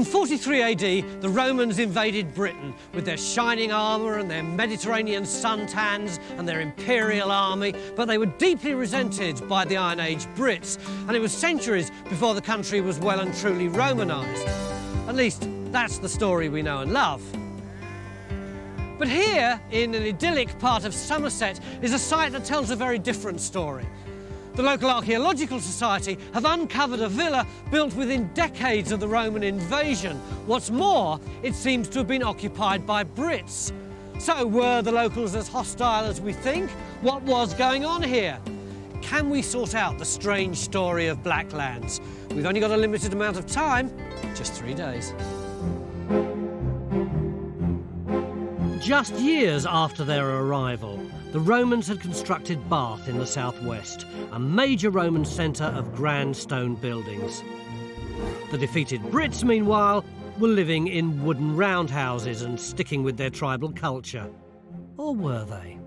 In 43 AD, the Romans invaded Britain with their shining armour and their Mediterranean suntans and their imperial army, but they were deeply resented by the Iron Age Brits, and it was centuries before the country was well and truly Romanised. At least, that's the story we know and love. But here, in an idyllic part of Somerset, is a site that tells a very different story. The local Archaeological Society have uncovered a villa built within decades of the Roman invasion. What's more, it seems to have been occupied by Brits. So were the locals as hostile as we think? What was going on here? Can we sort out the strange story of Blacklands? We've only got a limited amount of time, just 3 days. Just years after their arrival, the Romans had constructed Bath in the southwest, a major Roman centre of grand stone buildings. The defeated Brits, meanwhile, were living in wooden roundhouses and sticking with their tribal culture. Or were they?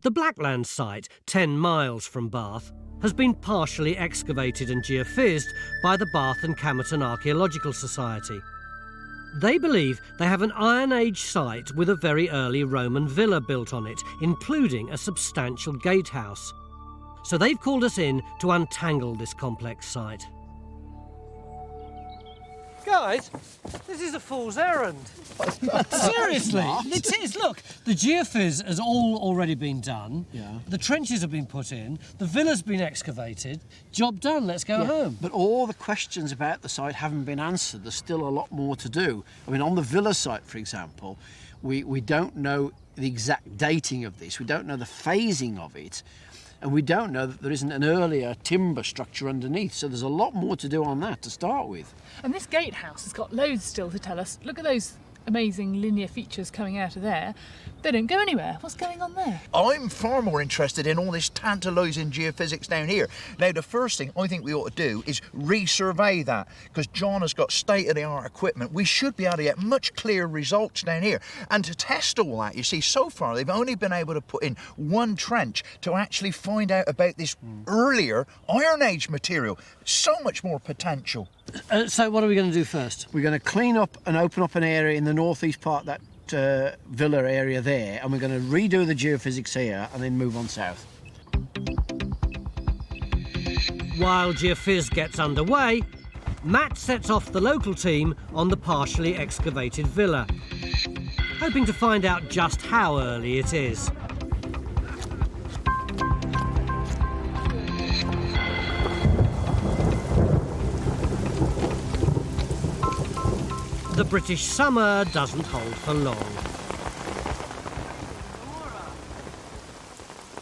The Blacklands site, 10 miles from Bath, has been partially excavated and geophysed by the Bath and Camerton Archaeological Society. They believe they have an Iron Age site with a very early Roman villa built on it, including a substantial gatehouse. So they've called us in to untangle this complex site. Guys, this is a fool's errand. Seriously, it is. Look, the geophys has all already been done. Yeah. The trenches have been put in. The villa's been excavated. Job done. Let's go home. But all the questions about the site haven't been answered. There's still a lot more to do. I mean, on the villa site, for example, we don't know the exact dating of this. We don't know the phasing of it. And we don't know that there isn't an earlier timber structure underneath, so there's a lot more to do on that to start with. And this gatehouse has got loads still to tell us. Look at those amazing linear features coming out of there. They don't go anywhere. What's going on there? I'm far more interested in all this tantalising geophysics down here. Now, the first thing I think we ought to do is resurvey that, because John has got state-of-the-art equipment. We should be able to get much clearer results down here. And to test all that, you see, so far they've only been able to put in one trench to actually find out about this earlier Iron Age material. So much more potential. So what are we going to do first? We're going to clean up and open up an area in the northeast part of that villa area there, and we're going to redo the geophysics here and then move on south. While geophys gets underway, Matt sets off the local team on the partially excavated villa, hoping to find out just how early it is. The British summer doesn't hold for long.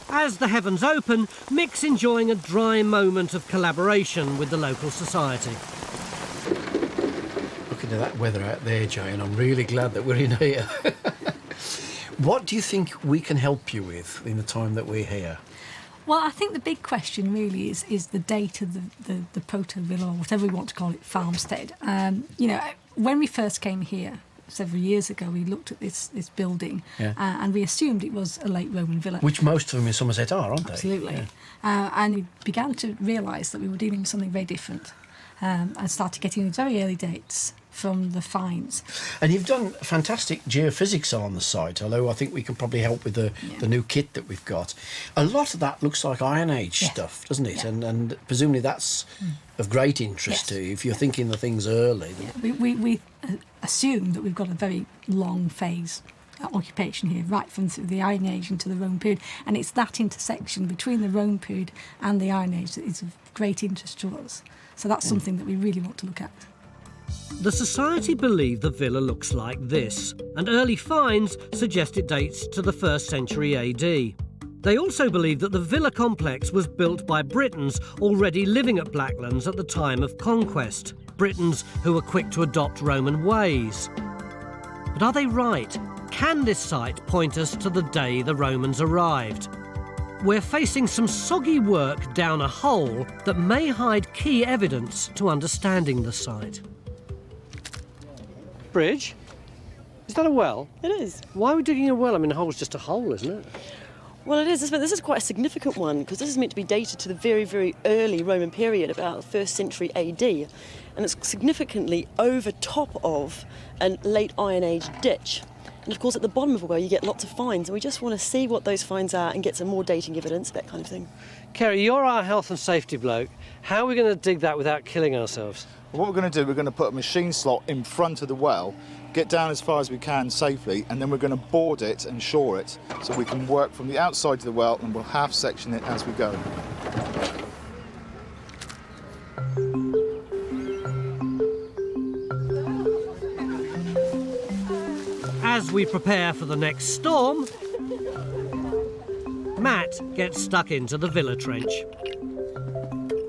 As the heavens open, Mick's enjoying a dry moment of collaboration with the local society. Looking at that weather out there, Jane, I'm really glad that we're in here. What do you think we can help you with in the time that we're here? Well, I think the big question really is the date of the proto-villa, or whatever we want to call it, farmstead. You know, when we first came here several years ago, we looked at this building and we assumed it was a late Roman villa. Which most of them in Somerset are, aren't they? Absolutely. Yeah. And we began to realise that we were dealing with something very different and started getting very early dates from the finds. And you've done fantastic geophysics on the site, although I think we can probably help with the new kit that we've got. A lot of that looks like Iron Age stuff, doesn't it? Yeah. And presumably that's of great interest to you if you're thinking the things early. Yeah. We assume that we've got a very long phase occupation here, right from the Iron Age into the Roman period, and it's that intersection between the Roman period and the Iron Age that is of great interest to us. So that's something that we really want to look at. The Society believe the villa looks like this, and early finds suggest it dates to the 1st century AD. They also believe that the villa complex was built by Britons already living at Blacklands at the time of conquest, Britons who were quick to adopt Roman ways. But are they right? Can this site point us to the day the Romans arrived? We're facing some soggy work down a hole that may hide key evidence to understanding the site. Bridge? Is that a well? It is. Why are we digging a well? I mean, a hole's just a hole, isn't it? Well, it is, but this is quite a significant one because this is meant to be dated to the very, very early Roman period, about the 1st century AD, and it's significantly over top of a late Iron Age ditch. And of course, at the bottom of a well, you get lots of finds, and we just want to see what those finds are and get some more dating evidence, that kind of thing. Kerry, you're our health and safety bloke. How are we going to dig that without killing ourselves? What we're going to do, we're going to put a machine slot in front of the well, get down as far as we can safely, and then we're going to board it and shore it so we can work from the outside of the well, and we'll half section it as we go. As we prepare for the next storm, Matt gets stuck into the villa trench.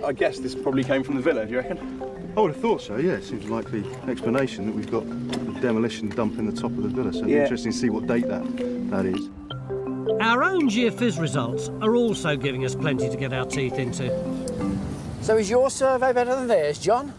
I guess this probably came from the villa, do you reckon? I would have thought so, yeah. It seems like the explanation that we've got the demolition dump in the top of the villa, so it'll be interesting to see what date that is. Our own geophys results are also giving us plenty to get our teeth into. So is your survey better than theirs, John?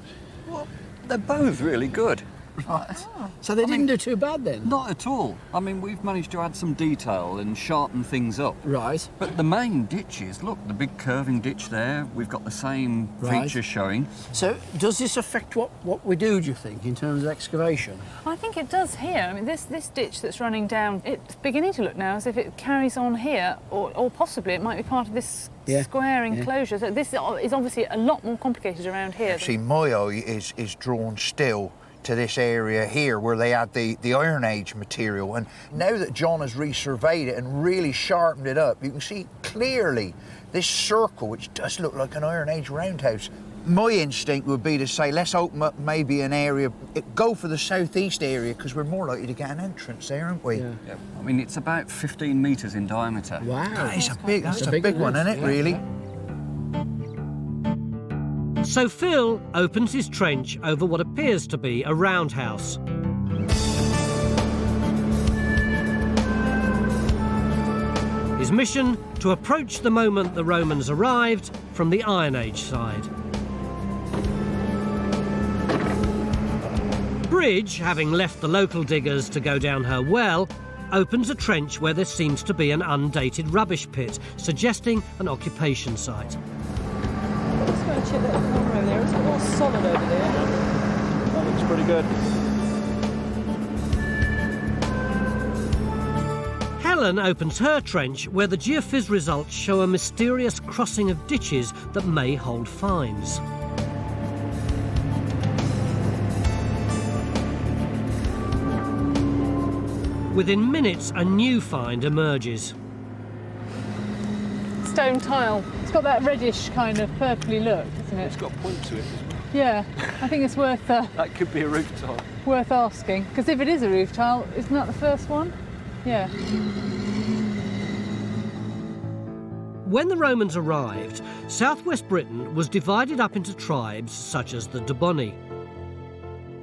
Well, they're both really good. Right. So they didn't do too bad then? Not at all. I mean, we've managed to add some detail and sharpen things up. Right. But the main ditches, look, the big curving ditch there, we've got the same features showing. So does this affect what we do you think, in terms of excavation? I think it does here. I mean, this ditch that's running down, it's beginning to look now as if it carries on here, or possibly it might be part of this square enclosure. So this is obviously a lot more complicated around here. See, my eye is drawn still to this area here where they had the Iron Age material, and now that John has resurveyed it and really sharpened it up, you can see clearly this circle, which does look like an Iron Age roundhouse. My instinct would be to say, let's open up maybe an area, go for the southeast area, because we're more likely to get an entrance there, aren't we? Yeah. I mean, it's about 15 metres in diameter. Wow. That's a big one, isn't it, really? So Phil opens his trench over what appears to be a roundhouse. His mission, to approach the moment the Romans arrived from the Iron Age side. Bridge, having left the local diggers to go down her well, opens a trench where there seems to be an undated rubbish pit, suggesting an occupation site. Let's go and check that corner over there. It's a bit more solid over there. That looks pretty good. Helen opens her trench where the geophys results show a mysterious crossing of ditches that may hold finds. Within minutes, a new find emerges. Stone tile. It's got that reddish kind of purpley look, isn't it? It's got a point to it. Yeah, I think it's worth That could be a roof tile. worth asking, because if it is a roof tile, isn't that the first one? Yeah. When the Romans arrived, southwest Britain was divided up into tribes such as the Doboni.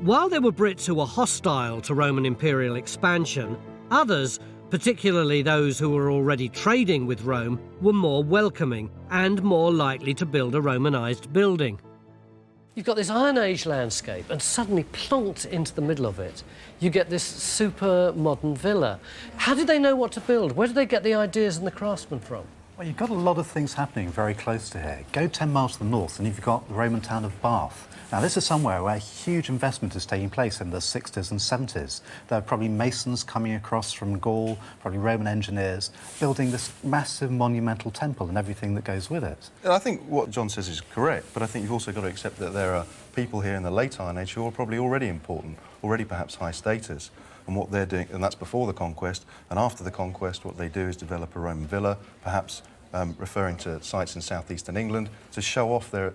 While there were Brits who were hostile to Roman imperial expansion, others, particularly those who were already trading with Rome, were more welcoming and more likely to build a Romanised building. You've got this Iron Age landscape, and suddenly plonked into the middle of it, you get this super modern villa. How did they know what to build? Where did they get the ideas and the craftsmen from? Well, you've got a lot of things happening very close to here. Go 10 miles to the north and you've got the Roman town of Bath. Now, this is somewhere where huge investment is taking place in the 60s and 70s. There are probably masons coming across from Gaul, probably Roman engineers, building this massive monumental temple and everything that goes with it. I think what John says is correct, but I think you've also got to accept that there are people here in the late Iron Age who are probably already important, already perhaps high status. And what they're doing, and that's before the conquest, and after the conquest, what they do is develop a Roman villa, perhaps referring to sites in southeastern England, to show off their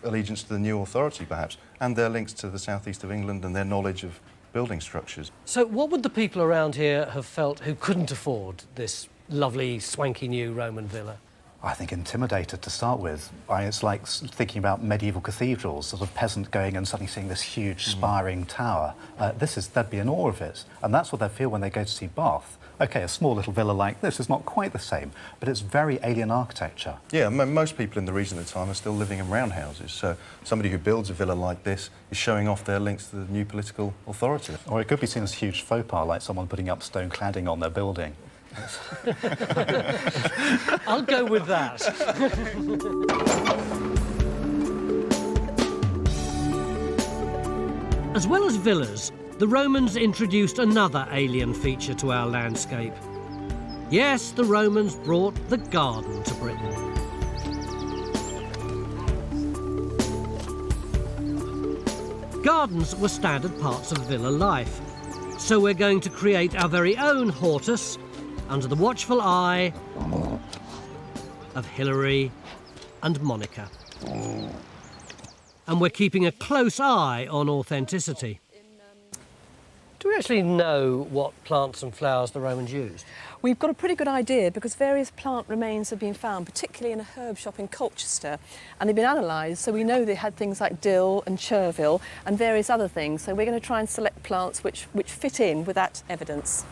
allegiance to the new authority, perhaps, and their links to the southeast of England and their knowledge of building structures. So what would the people around here have felt who couldn't afford this lovely, swanky new Roman villa? I think intimidated to start with. It's like thinking about medieval cathedrals, sort of peasant going and suddenly seeing this huge spiring tower. They'd be in awe of it. And that's what they feel when they go to see Bath. OK, a small little villa like this is not quite the same, but it's very alien architecture. Yeah, most people in the region at the time are still living in roundhouses, so somebody who builds a villa like this is showing off their links to the new political authority. Or it could be seen as a huge faux pas, like someone putting up stone cladding on their building. I'll go with that. As well as villas, the Romans introduced another alien feature to our landscape. Yes, the Romans brought the garden to Britain. Gardens were standard parts of villa life, so we're going to create our very own hortus under the watchful eye of Hilary and Monica. And we're keeping a close eye on authenticity. Do we actually know what plants and flowers the Romans used? We've got a pretty good idea because various plant remains have been found, particularly in a herb shop in Colchester, and they've been analysed, so we know they had things like dill and chervil and various other things, so we're going to try and select plants which fit in with that evidence.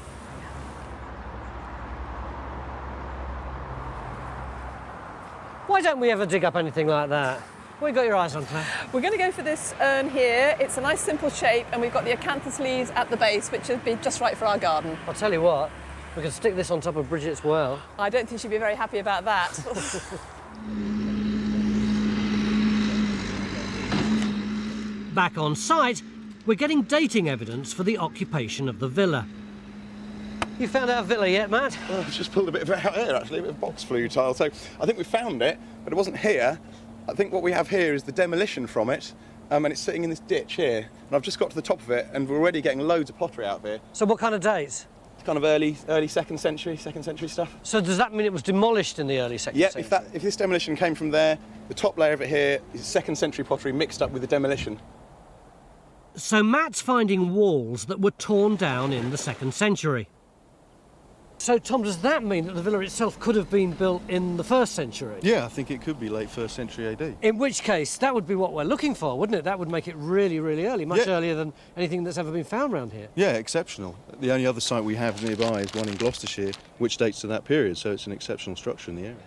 Why don't we ever dig up anything like that? What have you got your eyes on, Claire? We're going to go for this urn here. It's a nice simple shape, and we've got the acanthus leaves at the base, which would be just right for our garden. I'll tell you what, we can stick this on top of Bridget's well. I don't think she'd be very happy about that. Back on site, we're getting dating evidence for the occupation of the villa. You found our villa yet, Matt? Well, I've just pulled a bit of it out here, actually, a bit of box flue tile. So I think we found it, but it wasn't here. I think what we have here is the demolition from it, and it's sitting in this ditch here. And I've just got to the top of it, and we're already getting loads of pottery out of here. So what kind of dates? It's kind of early second century stuff. So does that mean it was demolished in the early second century? Yeah, if this demolition came from there, the top layer of it here is second century pottery mixed up with the demolition. So Matt's finding walls that were torn down in the 2nd century. So, Tom, does that mean that the villa itself could have been built in the 1st century? Yeah, I think it could be late 1st century AD. In which case, that would be what we're looking for, wouldn't it? That would make it really, really early, much earlier than anything that's ever been found around here. Yeah, exceptional. The only other site we have nearby is one in Gloucestershire, which dates to that period, so it's an exceptional structure in the area.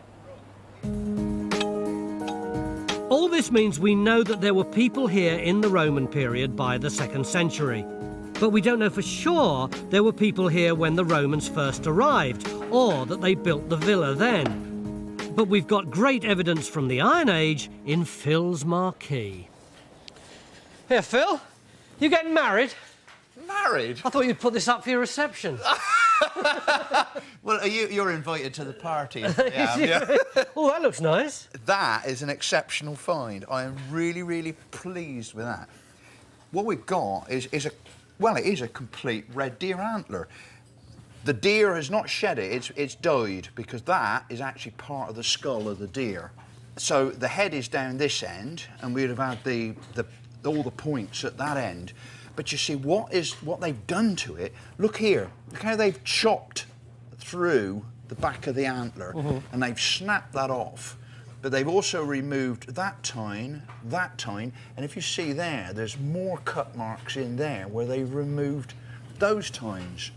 All this means we know that there were people here in the Roman period by the 2nd century. But we don't know for sure there were people here when the Romans first arrived, or that they built the villa then. But we've got great evidence from the Iron Age in Phil's marquee. Here, Phil, you getting married? Married? I thought you'd put this up for your reception. Well, you're invited to the party. Yeah. Oh, that looks nice. That is an exceptional find. I am really, really pleased with that. What we've got is a complete red deer antler. The deer has not shed it, it's died, because that is actually part of the skull of the deer. So the head is down this end, and we'd have had all the points at that end. But you see, what they've done to it, look here, look how they've chopped through the back of the antler, and they've snapped that off. But they've also removed that tine, and if you see there's more cut marks in there where they've removed those tines.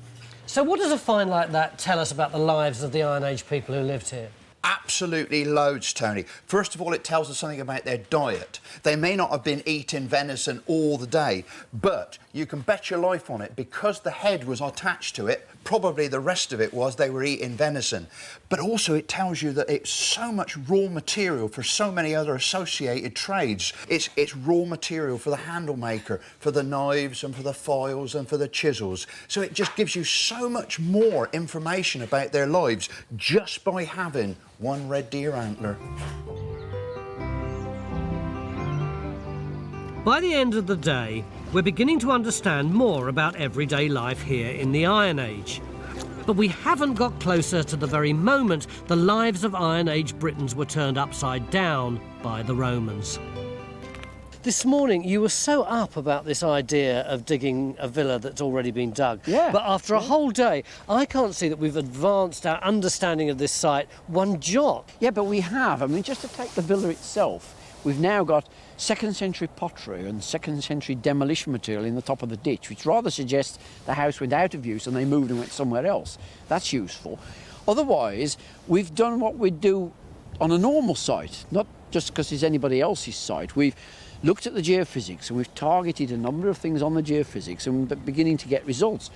So what does a find like that tell us about the lives of the Iron Age people who lived here? Absolutely loads, Tony. First of all, it tells us something about their diet. They may not have been eating venison all the day, but you can bet your life on it, because the head was attached to it, probably the rest of it was they were eating venison. But also it tells you that it's so much raw material for so many other associated trades. It's raw material for the handle maker, for the knives and for the files and for the chisels. So it just gives you so much more information about their lives just by having one red deer antler. By the end of the day, we're beginning to understand more about everyday life here in the Iron Age. But we haven't got closer to the very moment the lives of Iron Age Britons were turned upside down by the Romans. This morning, you were so up about this idea of digging a villa that's already been dug. Yeah. But after a whole day, I can't see that we've advanced our understanding of this site one jot. Yeah, but we have. I mean, just to take the villa itself, we've now got 2nd century pottery and 2nd century demolition material in the top of the ditch, which rather suggests the house went out of use and they moved and went somewhere else. That's useful. Otherwise, we've done what we do on a normal site, not just because it's anybody else's site. We've looked at the geophysics and we've targeted a number of things on the geophysics and we're beginning to get results.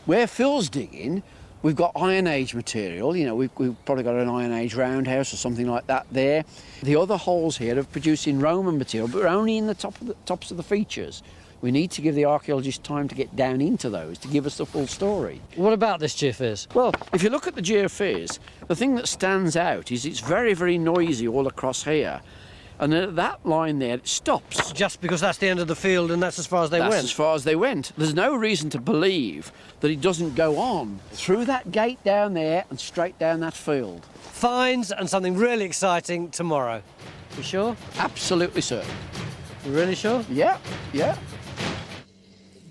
Where Phil's digging, We've got Iron Age material, you know, we've probably got an Iron Age roundhouse or something like that there. The other holes here are producing Roman material, but we're only in the tops of the features. We need to give the archaeologists time to get down into those to give us the full story. What about this geophys? Well, if you look at the geophys, the thing that stands out is it's very, very noisy all across here. And at that line there, it stops. Just because that's the end of the field and that's as far as they went? That's as far as they went. There's no reason to believe that it doesn't go on through that gate down there and straight down that field. Finds and something really exciting tomorrow. You sure? Absolutely certain. You really sure? Yeah, yeah.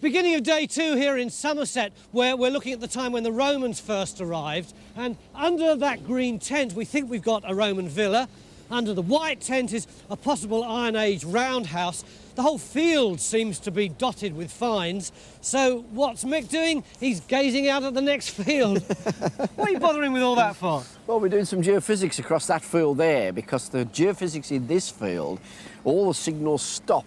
Beginning of day 2 here in Somerset, where we're looking at the time when the Romans first arrived. And under that green tent, we think we've got a Roman villa. Under the white tent is a possible Iron Age roundhouse. The whole field seems to be dotted with finds. So what's Mick doing? He's gazing out at the next field. What are you bothering with all that for? Well, we're doing some geophysics across that field there because the geophysics in this field, all the signals stop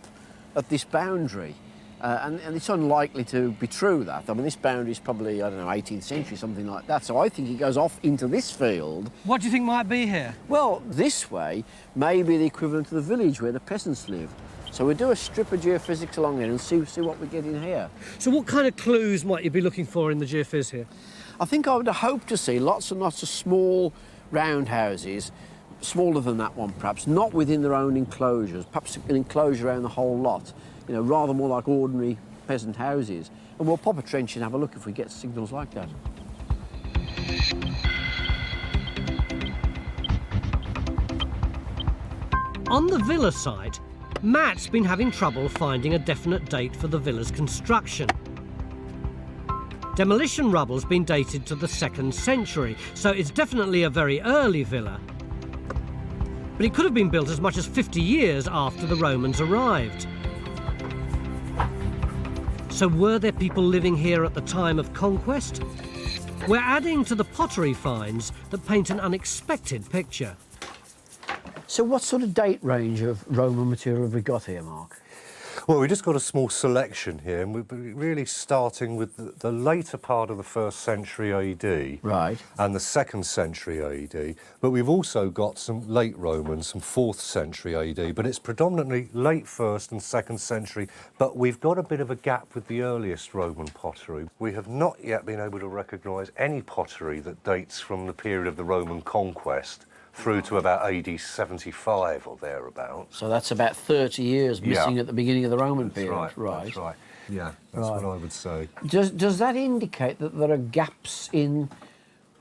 at this boundary. And it's unlikely to be true, that. I mean, this boundary is probably, I don't know, 18th century, something like that. So I think it goes off into this field. What do you think might be here? Well, this way may be the equivalent to the village where the peasants live. So we'll do a strip of geophysics along there and see what we get in here. So what kind of clues might you be looking for in the geophys here? I think I would hope to see lots and lots of small roundhouses, smaller than that one perhaps, not within their own enclosures, perhaps an enclosure around the whole lot. You know, rather more like ordinary peasant houses. And we'll pop a trench and have a look if we get signals like that. On the villa site, Matt's been having trouble finding a definite date for the villa's construction. Demolition rubble's been dated to the 2nd century, so it's definitely a very early villa. But it could have been built as much as 50 years after the Romans arrived. So were there people living here at the time of conquest? We're adding to the pottery finds that paint an unexpected picture. So what sort of date range of Roman material have we got here, Mark? Well, we just got a small selection here, and we're really starting with the later part of the 1st century AD, right, and the 2nd century AD. But we've also got some late Roman, some 4th century AD. But it's predominantly late 1st and 2nd century. But we've got a bit of a gap with the earliest Roman pottery. We have not yet been able to recognise any pottery that dates from the period of the Roman conquest through to about AD 75 or thereabouts. So that's about 30 years missing at the beginning of the Roman period. Right, that's right. Yeah, that's what I would say. Does that indicate that there are gaps in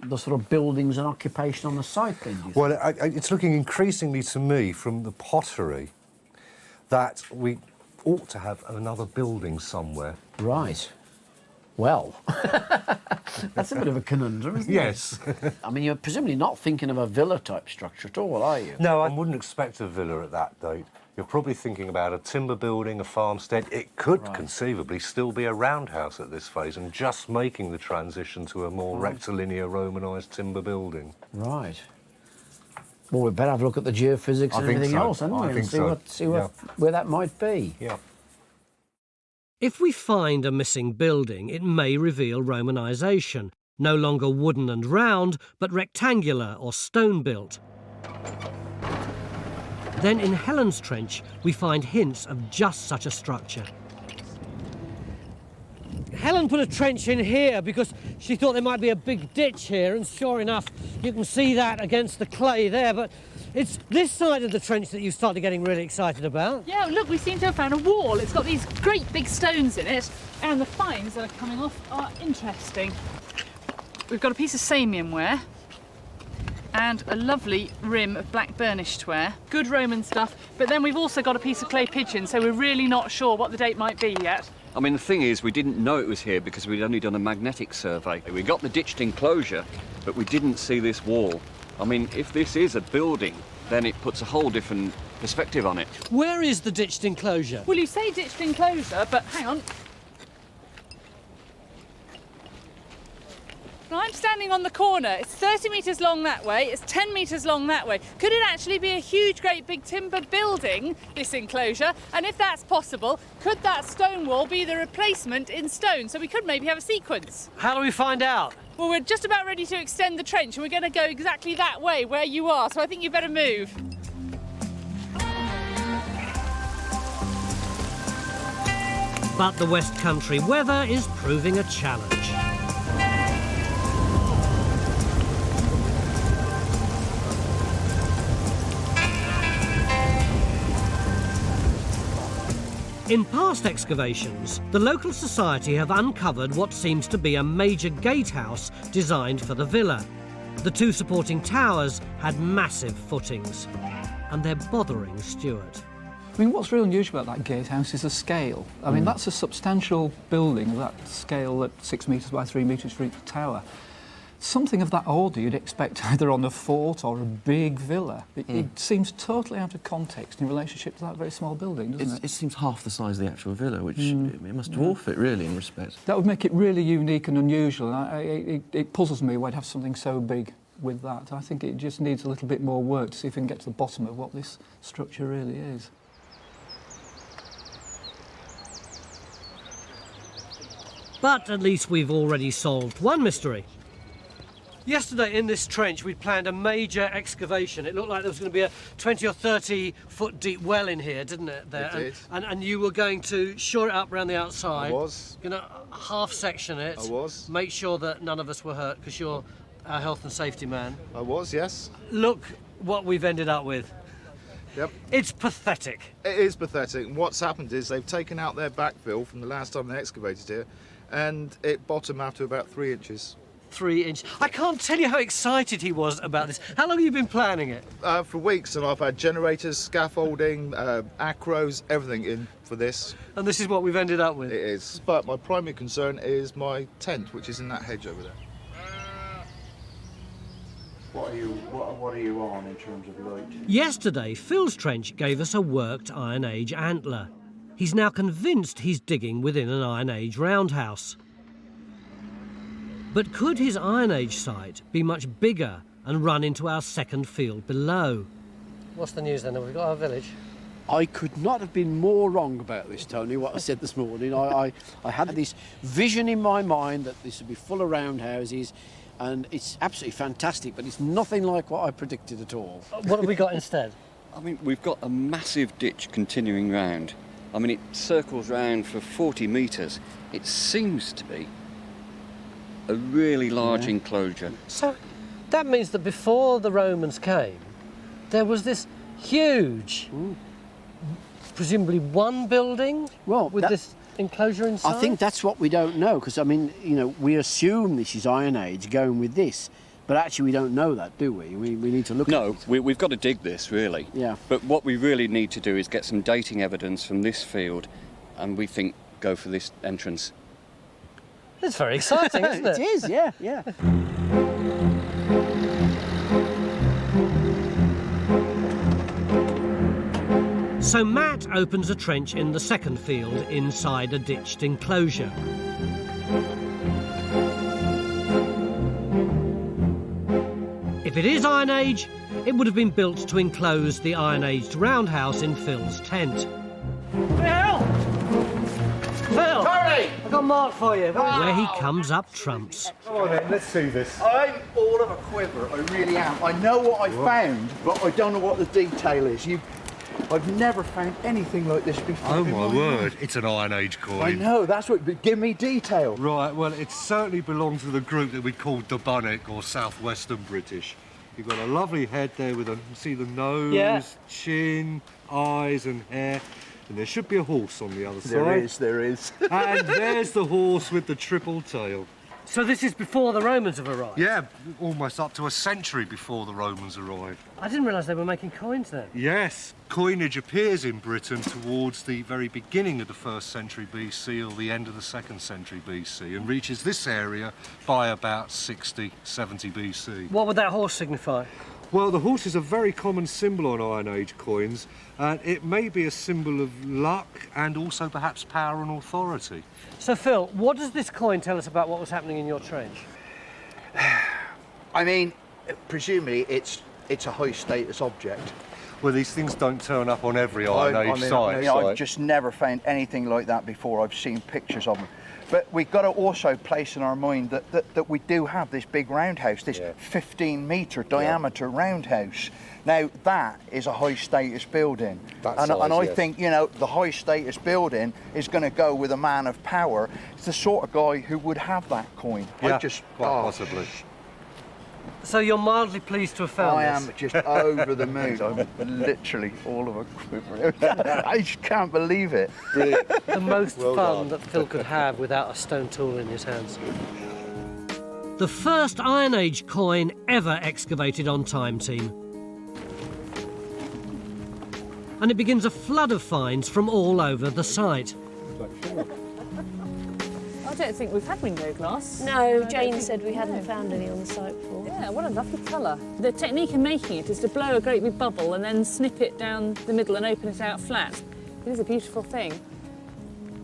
the sort of buildings and occupation on the site then? Do you think? Well, it's looking increasingly to me from the pottery that we ought to have another building somewhere. Right. Well, that's a bit of a conundrum, isn't it? Yes. I mean, you're presumably not thinking of a villa-type structure at all, are you? No, I wouldn't expect a villa at that date. You're probably thinking about a timber building, a farmstead. It could conceivably still be a roundhouse at this phase and just making the transition to a more rectilinear Romanised timber building. Right. Well, we'd better have a look at the geophysics and everything else, hadn't we? And see where that might be. Yeah. If we find a missing building, it may reveal Romanisation, no longer wooden and round, but rectangular or stone-built. Then in Helen's Trench, we find hints of just such a structure. Helen put a trench in here because she thought there might be a big ditch here, and sure enough, you can see that against the clay there, but it's this side of the trench that you started getting really excited about. Yeah, look, we seem to have found a wall. It's got these great big stones in it, and the finds that are coming off are interesting. We've got a piece of Samian ware and a lovely rim of black burnished ware. Good Roman stuff, but then we've also got a piece of clay pigeon, so we're really not sure what the date might be yet. I mean, the thing is, we didn't know it was here because we'd only done a magnetic survey. We got the ditched enclosure, but we didn't see this wall. I mean, if this is a building, then it puts a whole different perspective on it. Where is the ditched enclosure? Well, you say ditched enclosure, but hang on. I'm standing on the corner. It's 30 metres long that way, it's 10 metres long that way. Could it actually be a huge, great big timber building, this enclosure? And if that's possible, could that stone wall be the replacement in stone? So we could maybe have a sequence. How do we find out? Well, we're just about ready to extend the trench and we're going to go exactly that way where you are, so I think you better move. But the West Country weather is proving a challenge. In past excavations, the local society have uncovered what seems to be a major gatehouse designed for the villa. The two supporting towers had massive footings, and they're bothering Stuart. I mean, what's really unusual about that gatehouse is the scale. I mean, that's a substantial building of that scale at 6 metres by 3 metres for each tower. Something of that order you'd expect either on a fort or a big villa. It seems totally out of context in relationship to that very small building, doesn't it? It seems half the size of the actual villa, which it must dwarf it, really, in respect. That would make it really unique and unusual. It puzzles me why I'd have something so big with that. I think it just needs a little bit more work to see if we can get to the bottom of what this structure really is. But at least we've already solved one mystery. Yesterday in this trench we'd planned a major excavation. It looked like there was going to be a 20 or 30 foot deep well in here, didn't it? There? It did. And you were going to shore it up around the outside. I was. Going to half section it. I was. Make sure that none of us were hurt because you're our health and safety man. I was, yes. Look what we've ended up with. Yep. It's pathetic. It is pathetic. And what's happened is they've taken out their backfill from the last time they excavated here, and it bottomed out to about 3 inches. 3 inch. I can't tell you how excited he was about this. How long have you been planning it? For weeks, and I've had generators, scaffolding, acros, everything in for this. And this is what we've ended up with? It is. But my primary concern is my tent, which is in that hedge over there. What are you on in terms of light? Yesterday, Phil's trench gave us a worked Iron Age antler. He's now convinced he's digging within an Iron Age roundhouse. But could his Iron Age site be much bigger and run into our second field below? What's the news then? Have we got our village? I could not have been more wrong about this, Tony, what I said this morning. I had this vision in my mind that this would be full of roundhouses, and it's absolutely fantastic, but it's nothing like what I predicted at all. What have we got instead? I mean, we've got a massive ditch continuing round. I mean, it circles round for 40 metres. It seems to be a really large enclosure. So that means that before the Romans came, there was this huge, presumably one building with this enclosure inside? I think that's what we don't know, because, I mean, you know, we assume this is Iron Age going with this, but actually we don't know that, do we? We need to look at it. No, we've got to dig this, really. Yeah. But what we really need to do is get some dating evidence from this field, and we think go for this entrance. It's very exciting, isn't it? It is, yeah, yeah. So Matt opens a trench in the second field inside a ditched enclosure. If it is Iron Age, it would have been built to enclose the Iron Aged roundhouse in Phil's tent. Phil! Phil! Tony! I've got Mark for you. Where he comes up trumps. Come on then, let's see this. I'm all of a quiver, I really am. I know what I found, but I don't know what the detail is. I've never found anything like this before. Oh my word, it's an Iron Age coin. I know, that's what, but give me detail. Right, well, it certainly belongs to the group that we called the Bunnock, or Southwestern British. You've got a lovely head there with see the nose, chin, eyes and hair. And there should be a horse on the other side. There is. And there's the horse with the triple tail. So this is before the Romans have arrived? Yeah, almost up to a century before the Romans arrived. I didn't realise they were making coins then. Yes, coinage appears in Britain towards the very beginning of the 1st century BC or the end of the 2nd century BC and reaches this area by about 60, 70 BC. What would that horse signify? Well, the horse is a very common symbol on Iron Age coins, and it may be a symbol of luck and also perhaps power and authority. So, Phil, what does this coin tell us about what was happening in your trench? I mean, presumably it's a high status object. Well, these things don't turn up on every Iron Age site. I've just never found anything like that before. I've seen pictures of them. But we've got to also place in our mind that we do have this big roundhouse, this 15-metre diameter roundhouse. Now, that is a high-status building. And I think, you know, the high-status building is going to go with a man of power. It's the sort of guy who would have that coin. Yeah, quite possibly. So you're mildly pleased to have found I this? am just over the moon. I'm literally all of a quiver. I just can't believe it. Brilliant. The most fun that Phil could have without a stone tool in his hands. The first Iron Age coin ever excavated on Time Team. And it begins a flood of finds from all over the site. I don't think we've had window glass. No, Jane said we hadn't found any on the site before. Yeah, what a lovely colour. The technique in making it is to blow a great big bubble and then snip it down the middle and open it out flat. It is a beautiful thing.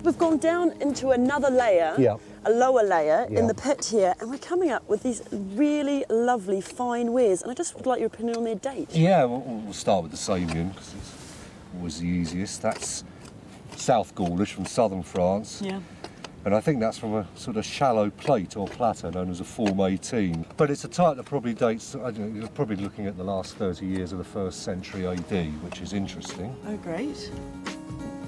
We've gone down into another layer, a lower layer in the pit here, and we're coming up with these really lovely fine weirs. And I just would like your opinion on their date. Yeah, we'll start with the Samian because it's always the easiest. That's South Gaulish from southern France. Yeah. And I think that's from a sort of shallow plate or platter known as a Form 18. But it's a type that probably dates, I don't know, you're probably looking at the last 30 years of the 1st century AD, which is interesting. Oh, great.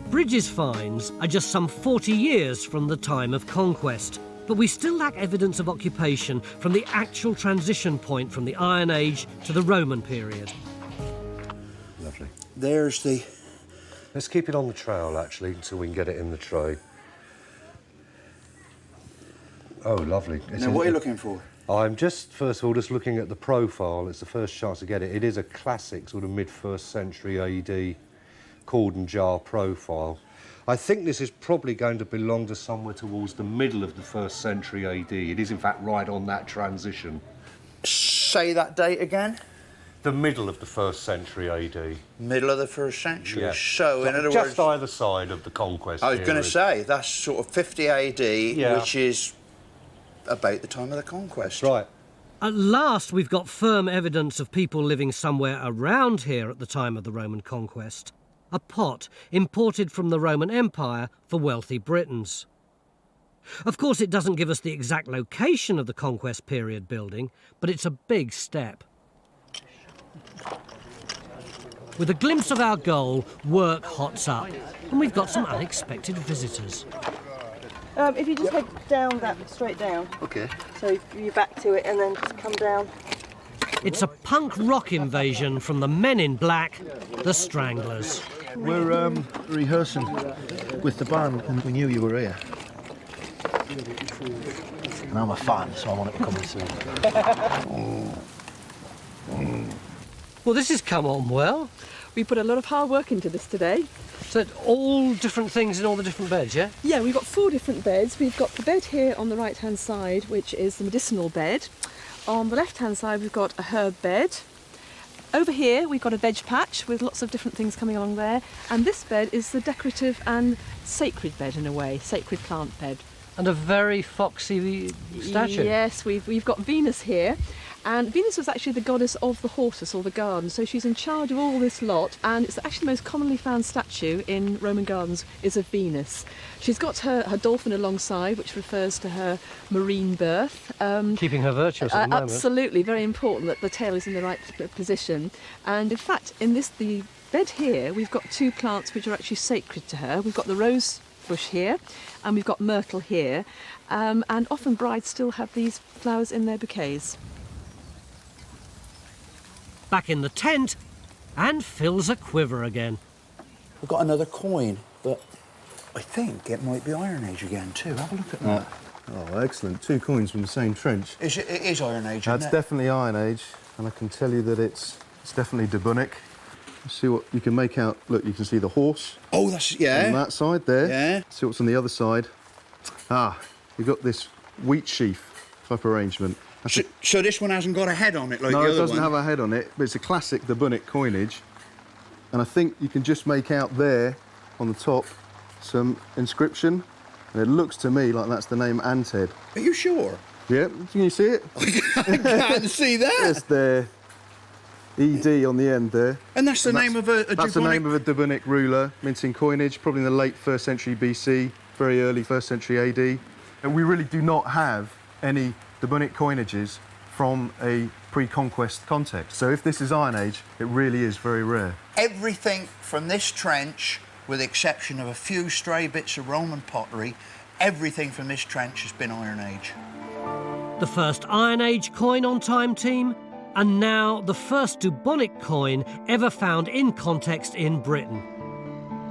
Bridges finds are just some 40 years from the time of conquest, but we still lack evidence of occupation from the actual transition point from the Iron Age to the Roman period. Lovely. There's the... Let's keep it on the trail, actually, until we can get it in the tray. Oh, lovely. Now, what are you looking for? I'm just, first of all, just looking at the profile. It's the first chance to get it. It is a classic sort of mid-1st century AD cordon jar profile. I think this is probably going to belong to somewhere towards the middle of the 1st century AD. It is, in fact, right on that transition. Say that date again? The middle of the 1st century AD. Middle of the 1st century. Yeah. So, in other words... Just either side of the conquest I was going to period. say, that's sort of 50 AD, which is about the time of the conquest. Right. At last, we've got firm evidence of people living somewhere around here at the time of the Roman conquest. A pot imported from the Roman Empire for wealthy Britons. Of course, it doesn't give us the exact location of the conquest period building, but it's a big step. With a glimpse of our goal, work hots up, and we've got some unexpected visitors. If you just head down that, straight down. OK. So you're back to it and then just come down. It's a punk rock invasion from the men in black, the Stranglers. We're rehearsing with the band and we knew you were here. And I'm a fan, so I want it to come and see. Well, this has come on well. We put a lot of hard work into this today. So all different things in all the different beds, yeah? Yeah, we've got 4 different beds. We've got the bed here on the right-hand side, which is the medicinal bed. On the left-hand side, we've got a herb bed. Over here, we've got a veg patch with lots of different things coming along there. And this bed is the decorative and sacred bed, in a way, sacred plant bed. And a very foxy statue. Yes, we've got Venus here. And Venus was actually the goddess of the hortus or the garden, so she's in charge of all this lot, and it's actually the most commonly found statue in Roman gardens is of Venus. She's got her dolphin alongside, which refers to her marine birth. Keeping her virtuous at the moment. Absolutely, very important that the tail is in the right position. And in fact, in the bed here, we've got 2 plants which are actually sacred to her. We've got the rose bush here, and we've got myrtle here, and often brides still have these flowers in their bouquets. Back in the tent, and fills a quiver again. We've got another coin, but I think it might be Iron Age again too. Have a look at that. Oh, excellent. 2 coins from the same trench. It is Iron Age, That's isn't it? definitely Iron Age, and I can tell you that it's definitely Debunic. See what you can make out. Look, you can see the horse. Oh, that's, yeah. On that side there. Yeah. See what's on the other side. You've got this wheat sheaf type arrangement. So this one hasn't got a head on it like the other one? No, it doesn't have a head on it, but it's a classic Debunic coinage. And I think you can just make out there, on the top, some inscription. And it looks to me like that's the name Anted. Are you sure? Yeah, can you see it? I can't see that. It's there. ED on the end there. And that's the name of a That's the name of a Debunic ruler, minting coinage, probably in the late 1st century BC, very early 1st century AD. We really do not have any demonic coinages from a pre-conquest context. So if this is Iron Age, it really is very rare. Everything from this trench, with the exception of a few stray bits of Roman pottery, everything from this trench has been Iron Age. The first Iron Age coin on Time Team, and now the first Dubonic coin ever found in context in Britain.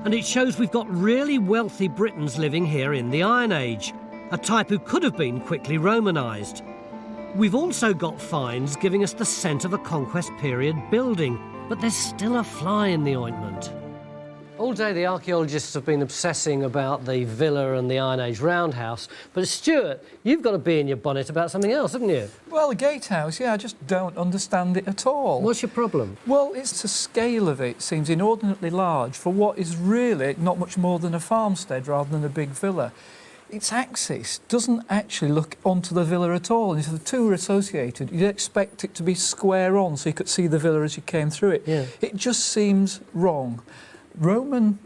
And it shows we've got really wealthy Britons living here in the Iron Age, a type who could have been quickly Romanised. We've also got finds giving us the scent of a conquest period building, but there's still a fly in the ointment. All day the archaeologists have been obsessing about the villa and the Iron Age roundhouse, but Stuart, you've got to be in your bonnet about something else, haven't you? Well, the gatehouse, yeah, I just don't understand it at all. What's your problem? Well, it's the scale of it seems inordinately large for what is really not much more than a farmstead rather than a big villa. Its axis doesn't actually look onto the villa at all, and if the two are associated, you'd expect it to be square on so you could see the villa as you came through it. Yeah. It just seems wrong. Roman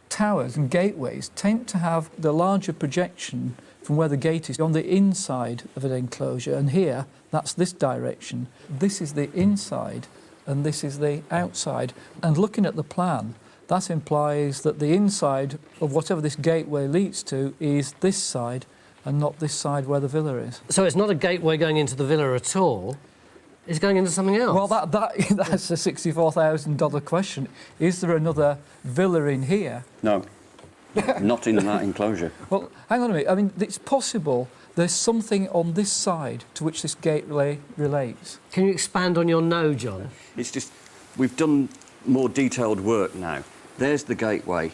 towers and gateways tend to have the larger projection from where the gate is on the inside of an enclosure, and here, that's this direction. This is the inside, and this is the outside. And looking at the plan, that implies that the inside of whatever this gateway leads to is this side, and not this side where the villa is. So it's not a gateway going into the villa at all? It's going into something else? Well, that's a $64,000 question. Is there another villa in here? No, not in that enclosure. Well, hang on a minute. I mean, it's possible there's something on this side to which this gateway relates. Can you expand on your no, John? It's just, we've done more detailed work now. There's the gateway.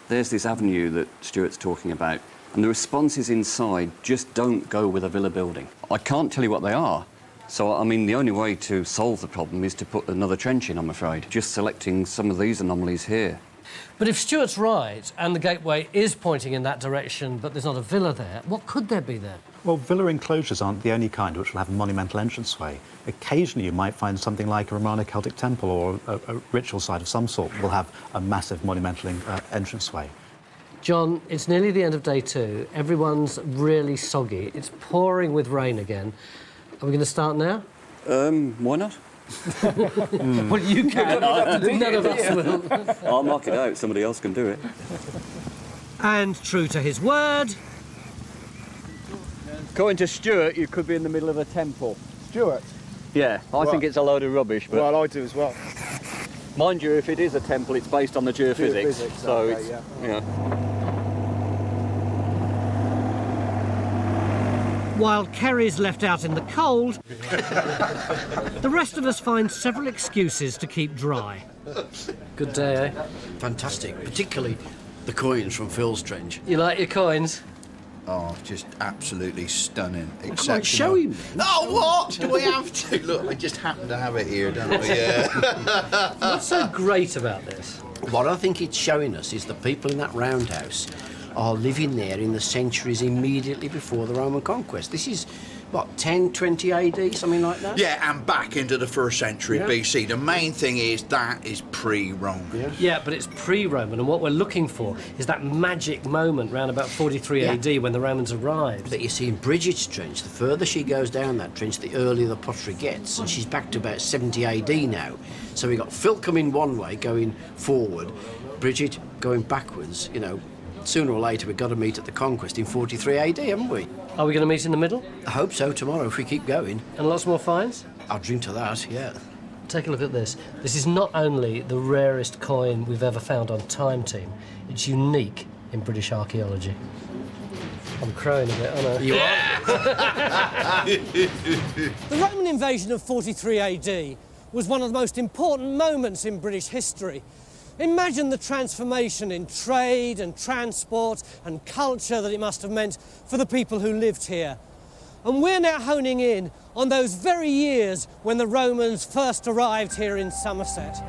There's this avenue that Stuart's talking about. And the responses inside just don't go with a villa building. I can't tell you what they are. So, I mean, the only way to solve the problem is to put another trench in, I'm afraid. Just selecting some of these anomalies here. But if Stuart's right, and the gateway is pointing in that direction, but there's not a villa there, what could there be there? Well, villa enclosures aren't the only kind which will have a monumental entranceway. Occasionally you might find something like a Romano-Celtic temple or a ritual site of some sort will have a massive monumental entranceway. John, it's nearly the end of day 2. Everyone's really soggy. It's pouring with rain again. Are we going to start now? Why not? Well, you can. None of us will. I'll mark it out. Somebody else can do it. And true to his word... According to Stuart, you could be in the middle of a temple. Stuart? Yeah, I think it's a load of rubbish, but... Well, I do as well. Mind you, if it is a temple, it's based on the geophysics. So okay, it's, yeah. While Kerry's left out in the cold, the rest of us find several excuses to keep dry. Good day, eh? Fantastic, particularly the coins from Phil's trench. You like your coins? Oh, just absolutely stunning. Come on, show him. Oh, what? Do we have to? Look, I just happen to have it here, don't we? Yeah. What's so great about this? What I think it's showing us is the people in that roundhouse are living there in the centuries immediately before the Roman conquest. This is, what, 10, 20 AD, something like that? Yeah, and back into the 1st century BC. The main thing is that is pre-Roman. Yeah, but it's pre-Roman, and what we're looking for is that magic moment round about 43 AD when the Romans arrived. But you see, in Bridget's trench, the further she goes down that trench, the earlier the pottery gets, and she's back to about 70 AD now. So we've got Phil coming one way, going forward, Bridget going backwards, you know. Sooner or later, we've got to meet at the conquest in 43 AD, haven't we? Are we going to meet in the middle? I hope so, tomorrow, if we keep going. And lots more finds? I'll drink to that, yeah. Take a look at this. This is not only the rarest coin we've ever found on Time Team, it's unique in British archaeology. I'm crowing a bit, aren't I? You are. The Roman invasion of 43 AD was one of the most important moments in British history. Imagine the transformation in trade and transport and culture that it must have meant for the people who lived here. And we're now honing in on those very years when the Romans first arrived here in Somerset.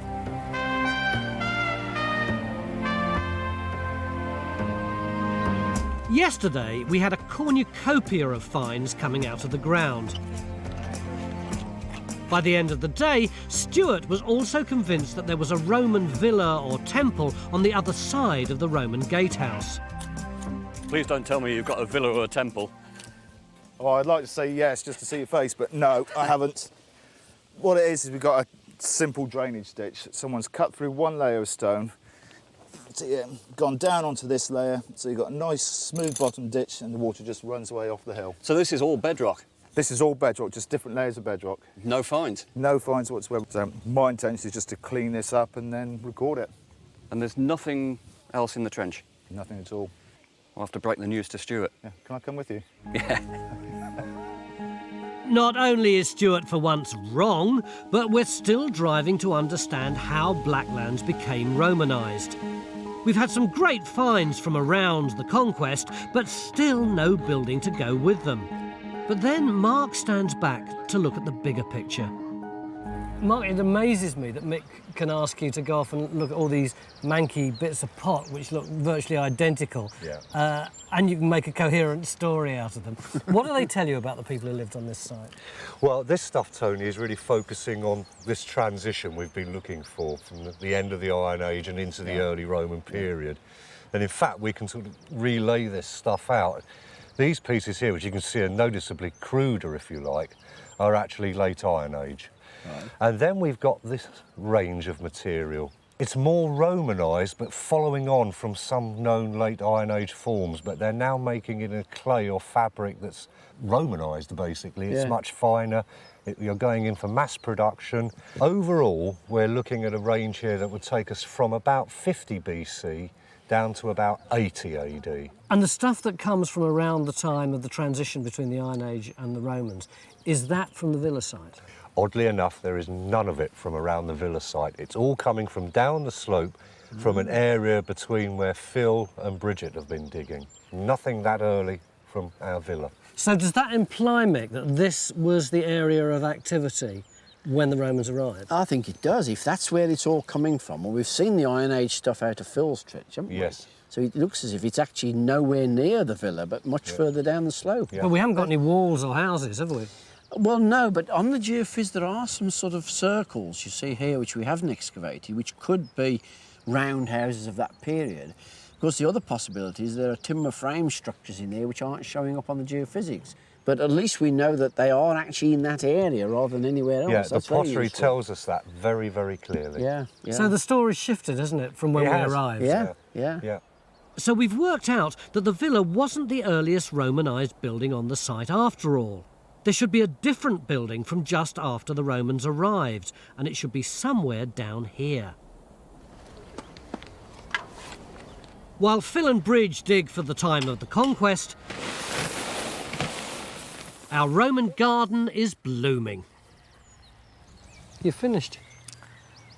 Yesterday, we had a cornucopia of finds coming out of the ground. By the end of the day, Stuart was also convinced that there was a Roman villa or temple on the other side of the Roman gatehouse. Please don't tell me you've got a villa or a temple. Oh, I'd like to say yes, just to see your face, but no, I haven't. What it is we've got a simple drainage ditch. Someone's cut through one layer of stone, gone down onto this layer, so you've got a nice smooth bottom ditch and the water just runs away off the hill. So this is all bedrock? This is all bedrock, just different layers of bedrock. No fines? No fines whatsoever. So my intention is just to clean this up and then record it. And there's nothing else in the trench? Nothing at all. I'll have to break the news to Stuart. Yeah. Can I come with you? Yeah. Not only is Stuart for once wrong, but we're still driving to understand how Blacklands became Romanised. We've had some great finds from around the conquest, but still no building to go with them. But then Mark stands back to look at the bigger picture. Mark, it amazes me that Mick can ask you to go off and look at all these manky bits of pot which look virtually identical, and you can make a coherent story out of them. What do they tell you about the people who lived on this site? Well, this stuff, Tony, is really focusing on this transition we've been looking for from the end of the Iron Age and into the early Roman period. And in fact, we can sort of relay this stuff out. These pieces here, which you can see are noticeably cruder, if you like, are actually late Iron Age. Right. And then we've got this range of material. It's more Romanised, but following on from some known late Iron Age forms, but they're now making it in a clay or fabric that's Romanised, basically. It's much finer. You're going in for mass production. Overall, we're looking at a range here that would take us from about 50 BC down to about 80 AD. And the stuff that comes from around the time of the transition between the Iron Age and the Romans, is that from the villa site? Oddly enough, there is none of it from around the villa site. It's all coming from down the slope, from an area between where Phil and Bridget have been digging. Nothing that early from our villa. So does that imply, Mick, that this was the area of activity when the Romans arrived? I think it does, if that's where it's all coming from. Well, we've seen the Iron Age stuff out of Phil's trench, haven't we? Yes. So it looks as if it's actually nowhere near the villa, but much further down the slope. But we haven't got any walls or houses, have we? Well, no, but on the geophys there are some sort of circles, you see here, which we haven't excavated, which could be roundhouses of that period. Of course, the other possibility is there are timber frame structures in there which aren't showing up on the geophysics. But at least we know that they are actually in that area rather than anywhere else. Yeah, That's the pottery tells us that very, very clearly. Yeah. So the story's shifted, hasn't it, from when we arrived? Yeah. So we've worked out that the villa wasn't the earliest Romanised building on the site after all. There should be a different building from just after the Romans arrived, and it should be somewhere down here. While Phil and Bridge dig for the time of the conquest, our Roman garden is blooming. You're finished.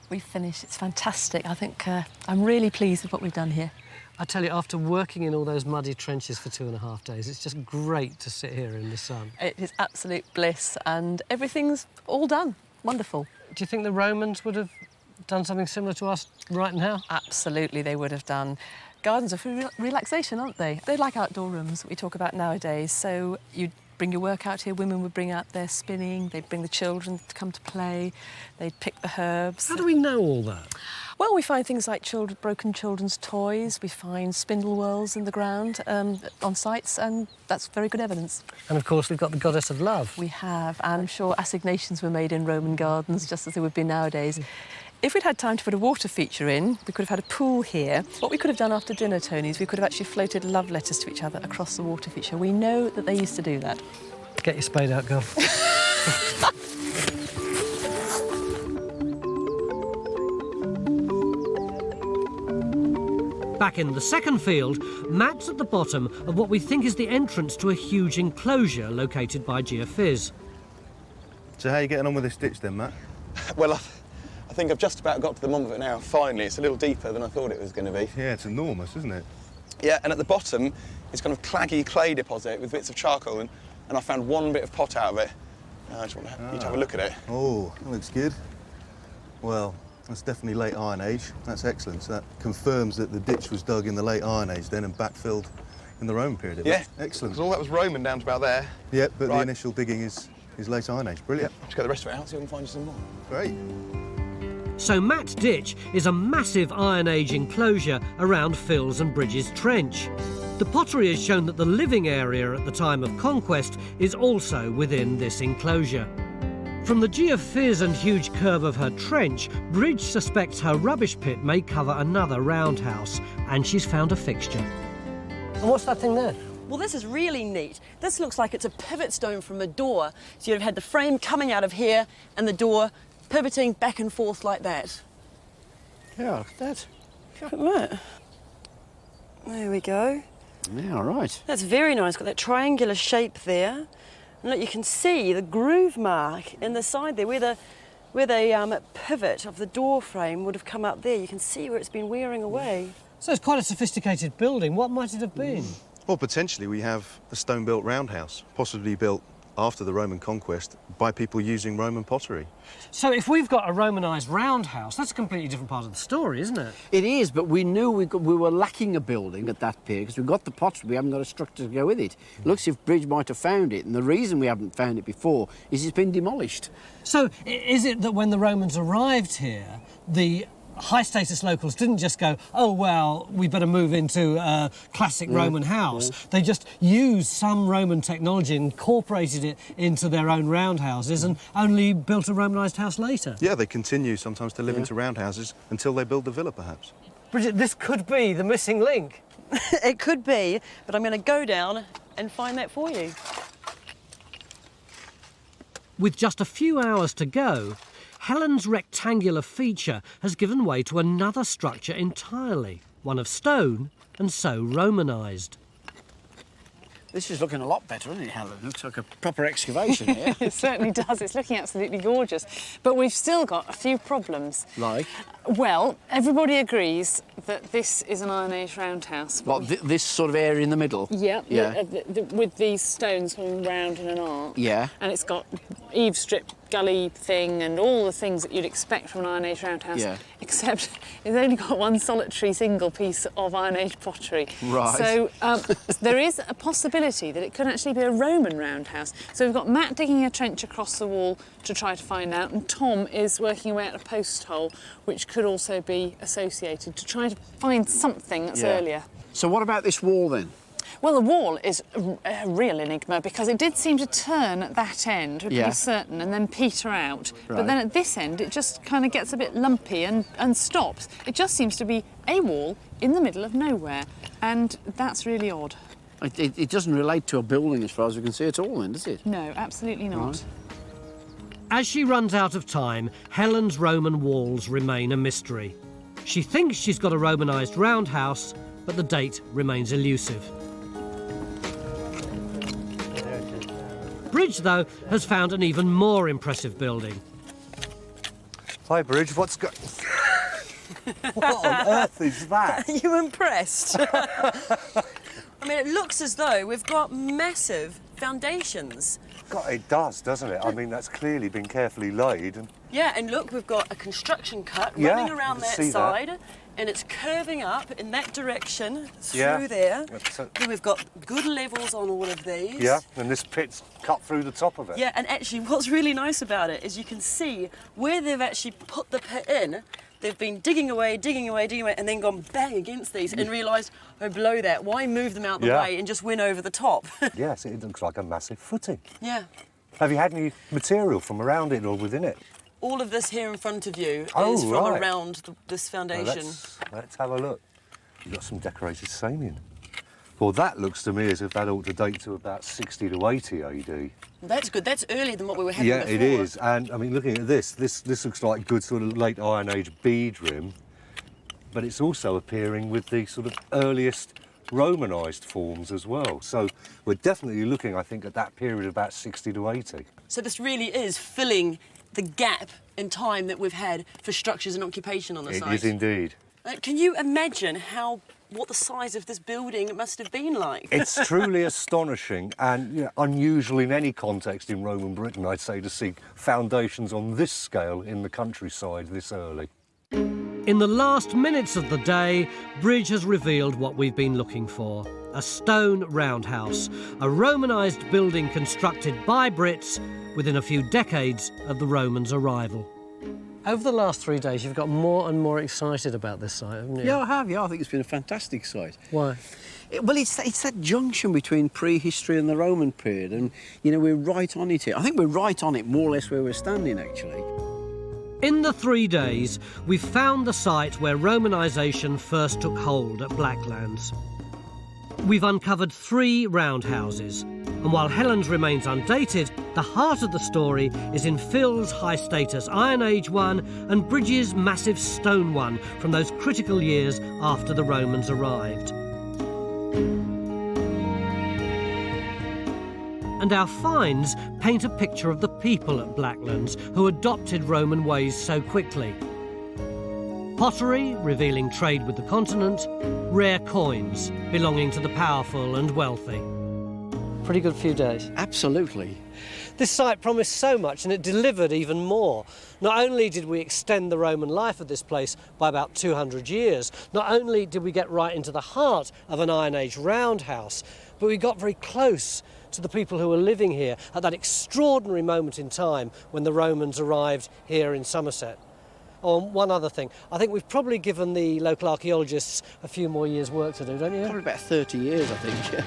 We've finished. It's fantastic. I think I'm really pleased with what we've done here. I tell you, after working in all those muddy trenches for 2.5 days, it's just great to sit here in the sun. It is absolute bliss, and everything's all done. Wonderful. Do you think the Romans would have done something similar to us right now? Absolutely, they would have done. Gardens are for relaxation, aren't they? They're like outdoor rooms that we talk about nowadays. So you'd bring your work out here, women would bring out their spinning, they'd bring the children to come to play, they'd pick the herbs. How do we know all that? Well, we find things like broken children's toys, we find spindle whorls in the ground on sites, and that's very good evidence. And of course, we've got the goddess of love. We have, and I'm sure assignations were made in Roman gardens, just as they would be nowadays. If we'd had time to put a water feature in, we could have had a pool here. What we could have done after dinner, Tony, is we could have actually floated love letters to each other across the water feature. We know that they used to do that. Get your spade out, girl. Back in the second field, Matt's at the bottom of what we think is the entrance to a huge enclosure located by geophys. So how are you getting on with this ditch then, Matt? Well, I think I've just about got to the bottom of it now, finally. It's a little deeper than I thought it was going to be. Yeah, it's enormous, isn't it? Yeah, and at the bottom, it's kind of claggy clay deposit with bits of charcoal, and I found one bit of pot out of it. I just want you to have a look at it. Oh, that looks good. Well, that's definitely late Iron Age. That's excellent. So that confirms that the ditch was dug in the late Iron Age then and backfilled in the Roman period. Yeah, excellent. Because all that was Roman down to about there. Yeah, but the initial digging is late Iron Age. Brilliant. Yep. Let's get the rest of it out, see if we can find you some more. Great. So Matt's ditch is a massive Iron Age enclosure around Phil's and Bridges' trench. The pottery has shown that the living area at the time of conquest is also within this enclosure. From the geophys and huge curve of her trench, Bridge suspects her rubbish pit may cover another roundhouse, and she's found a fixture. And what's that thing there? Well, this is really neat. This looks like it's a pivot stone from a door. So you'd have had the frame coming out of here and the door pivoting back and forth like that. Yeah, look at that. Right. There we go. Yeah, all right. That's very nice. Got that triangular shape there. And look, you can see the groove mark in the side there, where the pivot of the door frame would have come up there. You can see where it's been wearing away. So it's quite a sophisticated building. What might it have been? Well, potentially we have a stone-built roundhouse, possibly built after the Roman conquest by people using Roman pottery. So if we've got a Romanised roundhouse, that's a completely different part of the story, isn't it? It is, but we knew we were lacking a building at that period because we've got the pottery, we haven't got a structure to go with it. It looks as if Bridge might have found it, and the reason we haven't found it before is it's been demolished. So is it that when the Romans arrived here, the high-status locals didn't just go, oh, well, we better move into a classic Roman house. Yeah. They just used some Roman technology, incorporated it into their own roundhouses and only built a Romanised house later? Yeah, they continue sometimes to live into roundhouses until they build the villa, perhaps. Bridget, this could be the missing link. It could be, but I'm going to go down and find that for you. With just a few hours to go, Helen's rectangular feature has given way to another structure entirely, one of stone and so Romanised. This is looking a lot better, isn't it, Helen? Looks like a proper excavation here. It certainly does. It's looking absolutely gorgeous. But we've still got a few problems. Like? Well, everybody agrees that this is an Iron Age roundhouse. What, this sort of area in the middle? Yeah, Yeah. With these stones coming round in an arc. Yeah. And it's got eave strip, gully thing and all the things that you'd expect from an Iron Age roundhouse. Yeah. Except it's only got one solitary single piece of Iron Age pottery. Right. So there is a possibility that it could actually be a Roman roundhouse. So we've got Matt digging a trench across the wall to try to find out, and Tom is working away at a post hole, which could also be associated, to try to find something that's earlier. So what about this wall then? Well, the wall is a real enigma because it did seem to turn at that end, we're pretty certain, and then peter out. Right. But then at this end, it just kind of gets a bit lumpy and stops. It just seems to be a wall in the middle of nowhere, and that's really odd. It doesn't relate to a building as far as we can see at all then, does it? No, absolutely not. Right. As she runs out of time, Helen's Roman walls remain a mystery. She thinks she's got a Romanised roundhouse, but the date remains elusive. Bridge, though, has found an even more impressive building. Hi, Bridge, what's what on earth is that? Are you impressed? I mean, it looks as though we've got massive foundations. God, it does, doesn't it? I mean, that's clearly been carefully laid. And... Yeah, and look, we've got a construction cut running around that side, and it's curving up in that direction through there. Then we've got good levels on all of these. Yeah, and this pit's cut through the top of it. Yeah, and actually what's really nice about it is you can see where they've actually put the pit in. They've been digging away, and then gone bang against these and realised, oh, below that, why move them out the way and just win over the top? Yes, it looks like a massive footing. Yeah. Have you had any material from around it or within it? All of this here in front of you is from around this foundation. Let's have a look. You've got some decorated saming. Well, that looks to me as if that ought to date to about 60 to 80 AD. That's good. That's earlier than what we were having before. Yeah, it is. And, I mean, looking at this looks like good sort of late Iron Age bead rim, but it's also appearing with the sort of earliest Romanised forms as well. So we're definitely looking, I think, at that period of about 60 to 80. So this really is filling the gap in time that we've had for structures and occupation on the site. It is indeed. Can you imagine what the size of this building must have been like? It's truly astonishing and unusual in any context in Roman Britain, I'd say, to see foundations on this scale in the countryside this early. In the last minutes of the day, Bridge has revealed what we've been looking for. A stone roundhouse, a Romanised building constructed by Brits within a few decades of the Romans' arrival. Over the last 3 days, you've got more and more excited about this site, haven't you? Yeah, I have. Yeah, I think it's been a fantastic site. Why? Well, it's that junction between prehistory and the Roman period, and, you know, we're right on it here. I think we're right on it, more or less, where we're standing, actually. In the 3 days, we've found the site where Romanisation first took hold at Blacklands. We've uncovered 3 roundhouses, and while Helen's remains undated, the heart of the story is in Phil's high-status Iron Age one and Bridges' massive stone one from those critical years after the Romans arrived. And our finds paint a picture of the people at Blacklands who adopted Roman ways so quickly. Pottery, revealing trade with the continent, rare coins, belonging to the powerful and wealthy. Pretty good few days. Absolutely. This site promised so much, and it delivered even more. Not only did we extend the Roman life of this place by about 200 years, not only did we get right into the heart of an Iron Age roundhouse, but we got very close to the people who were living here at that extraordinary moment in time when the Romans arrived here in Somerset. Oh, and one other thing. I think we've probably given the local archaeologists a few more years' work to do, don't you? Probably about 30 years, I think.